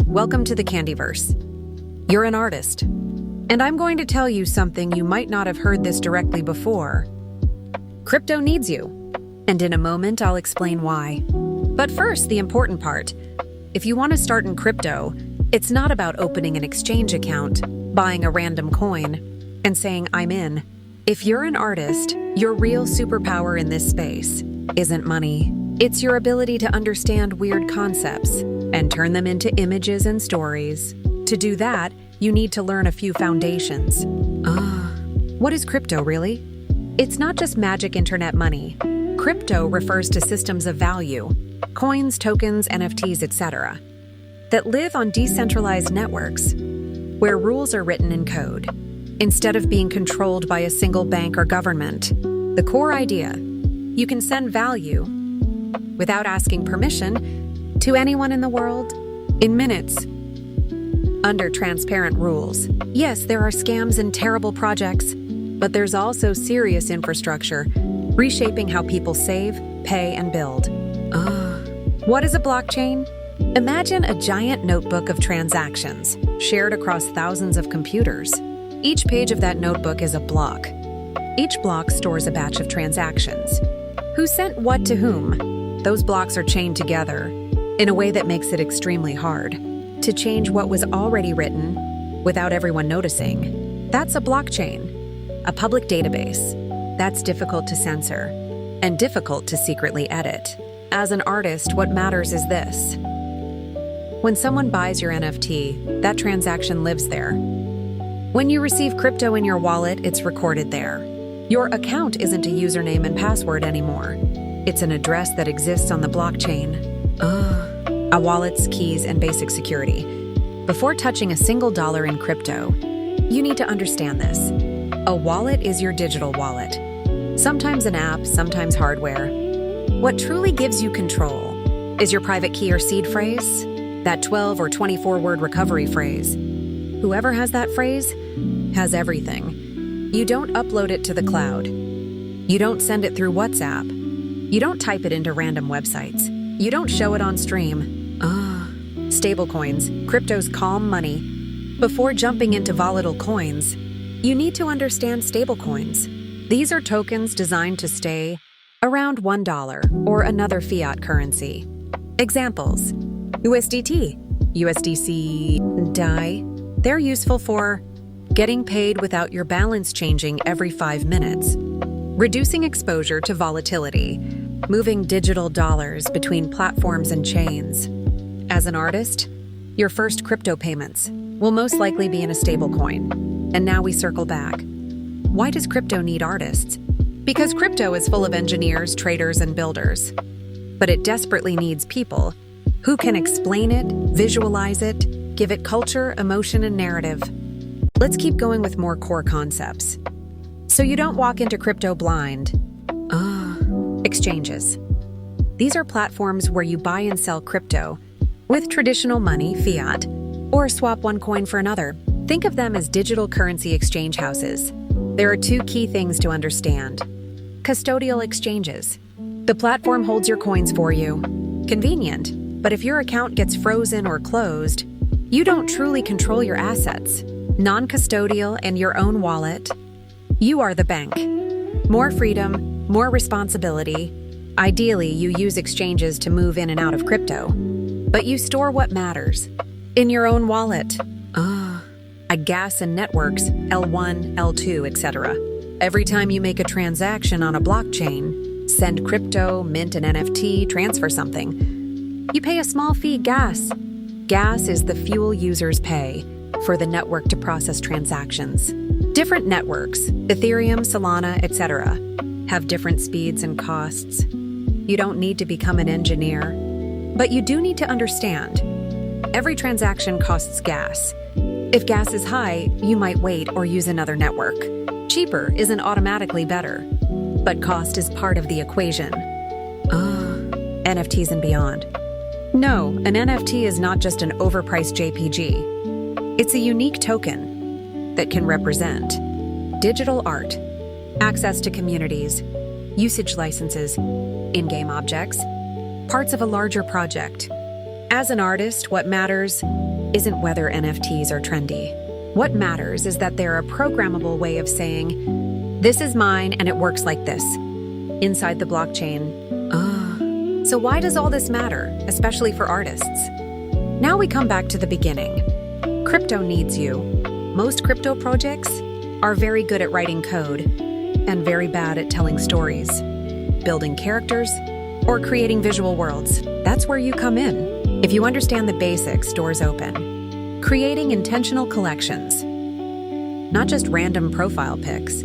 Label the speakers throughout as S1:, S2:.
S1: welcome to the Candyverse. You're an artist, and I'm going to tell you something you might not have heard this directly before. Crypto needs you, and in a moment I'll explain why. But first, the important part. If you want to start in crypto, it's not about opening an exchange account, buying a random coin, and saying, I'm in. If you're an artist, your real superpower in this space isn't money. It's your ability to understand weird concepts and turn them into images and stories. To do that, you need to learn a few foundations. What is crypto really? It's not just magic internet money. Crypto refers to systems of value, coins, tokens, NFTs, etc., that live on decentralized networks where rules are written in code, instead of being controlled by a single bank or government. The core idea: you can send value without asking permission to anyone in the world in minutes, under transparent rules. Yes, there are scams and terrible projects, but there's also serious infrastructure reshaping how people save, pay, and build. What is a blockchain? Imagine a giant notebook of transactions shared across thousands of computers. Each page of that notebook is a block. Each block stores a batch of transactions. Who sent what to whom? Those blocks are chained together in a way that makes it extremely hard to change what was already written without everyone noticing. That's a blockchain, a public database that's difficult to censor and difficult to secretly edit. As an artist, what matters is this. When someone buys your NFT, that transaction lives there. When you receive crypto in your wallet, it's recorded there. Your account isn't a username and password anymore. It's an address that exists on the blockchain. A wallet's keys and basic security. Before touching a single dollar in crypto, you need to understand this. A wallet is your digital wallet. Sometimes an app, sometimes hardware. What truly gives you control is your private key or seed phrase, that 12 or 24-word recovery phrase. Whoever has that phrase has everything. You don't upload it to the cloud. You don't send it through WhatsApp. You don't type it into random websites. You don't show it on stream. Stablecoins, crypto's calm money. Before jumping into volatile coins, you need to understand stablecoins. These are tokens designed to stay around $1 or another fiat currency. Examples: USDT, USDC, DAI. They're useful for getting paid without your balance changing every 5 minutes, reducing exposure to volatility, moving digital dollars between platforms and chains. As an artist, your first crypto payments will most likely be in a stablecoin. And now we circle back. Why does crypto need artists? Because crypto is full of engineers, traders, and builders. But it desperately needs people who can explain it, visualize it, give it culture, emotion, and narrative. Let's keep going with more core concepts, so you don't walk into crypto blind. Exchanges. These are platforms where you buy and sell crypto with traditional money, fiat, or swap one coin for another. Think of them as digital currency exchange houses. There are two key things to understand. Custodial exchanges. The platform holds your coins for you. Convenient, but if your account gets frozen or closed, you don't truly control your assets. Non-custodial and your own wallet. You are the bank. More freedom, more responsibility. Ideally, you use exchanges to move in and out of crypto, but you store what matters in your own wallet. A gas and networks, L1, L2, etc. Every time you make a transaction on a blockchain, send crypto, mint an NFT, transfer something, you pay a small fee. Gas. Gas is the fuel users pay for the network to process transactions. Different networks, Ethereum, Solana, etc., have different speeds and costs. You don't need to become an engineer, but you do need to understand. Every transaction costs gas. If gas is high, you might wait or use another network. Cheaper isn't automatically better, but cost is part of the equation. NFTs and beyond. No, an NFT is not just an overpriced JPG. It's a unique token that can represent digital art, access to communities, usage licenses, in-game objects, parts of a larger project. As an artist, what matters isn't whether NFTs are trendy. What matters is that they're a programmable way of saying, this is mine and it works like this, inside the blockchain. So why does all this matter, especially for artists? Now we come back to the beginning. Crypto needs you. Most crypto projects are very good at writing code and very bad at telling stories, building characters, or creating visual worlds. That's where you come in. If you understand the basics, doors open. Creating intentional collections, not just random profile pics.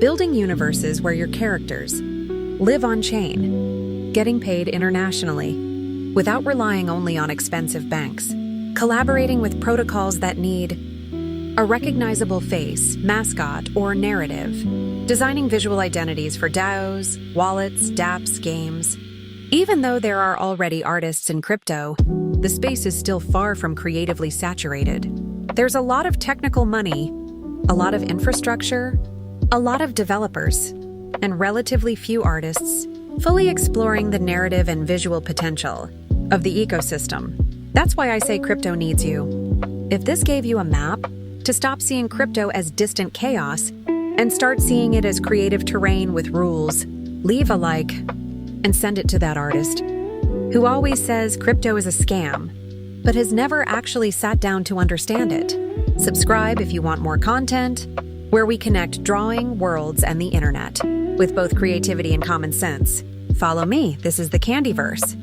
S1: Building universes where your characters live on-chain, getting paid internationally, without relying only on expensive banks. Collaborating with protocols that need a recognizable face, mascot, or narrative. Designing visual identities for DAOs, wallets, dApps, games. Even though there are already artists in crypto, the space is still far from creatively saturated. There's a lot of technical money, a lot of infrastructure, a lot of developers, and relatively few artists fully exploring the narrative and visual potential of the ecosystem. That's why I say crypto needs you. If this gave you a map to stop seeing crypto as distant chaos and start seeing it as creative terrain with rules, leave a like and send it to that artist who always says crypto is a scam, but has never actually sat down to understand it. Subscribe if you want more content, where we connect drawing, worlds, and the internet with both creativity and common sense. Follow me. This is the Candyverse.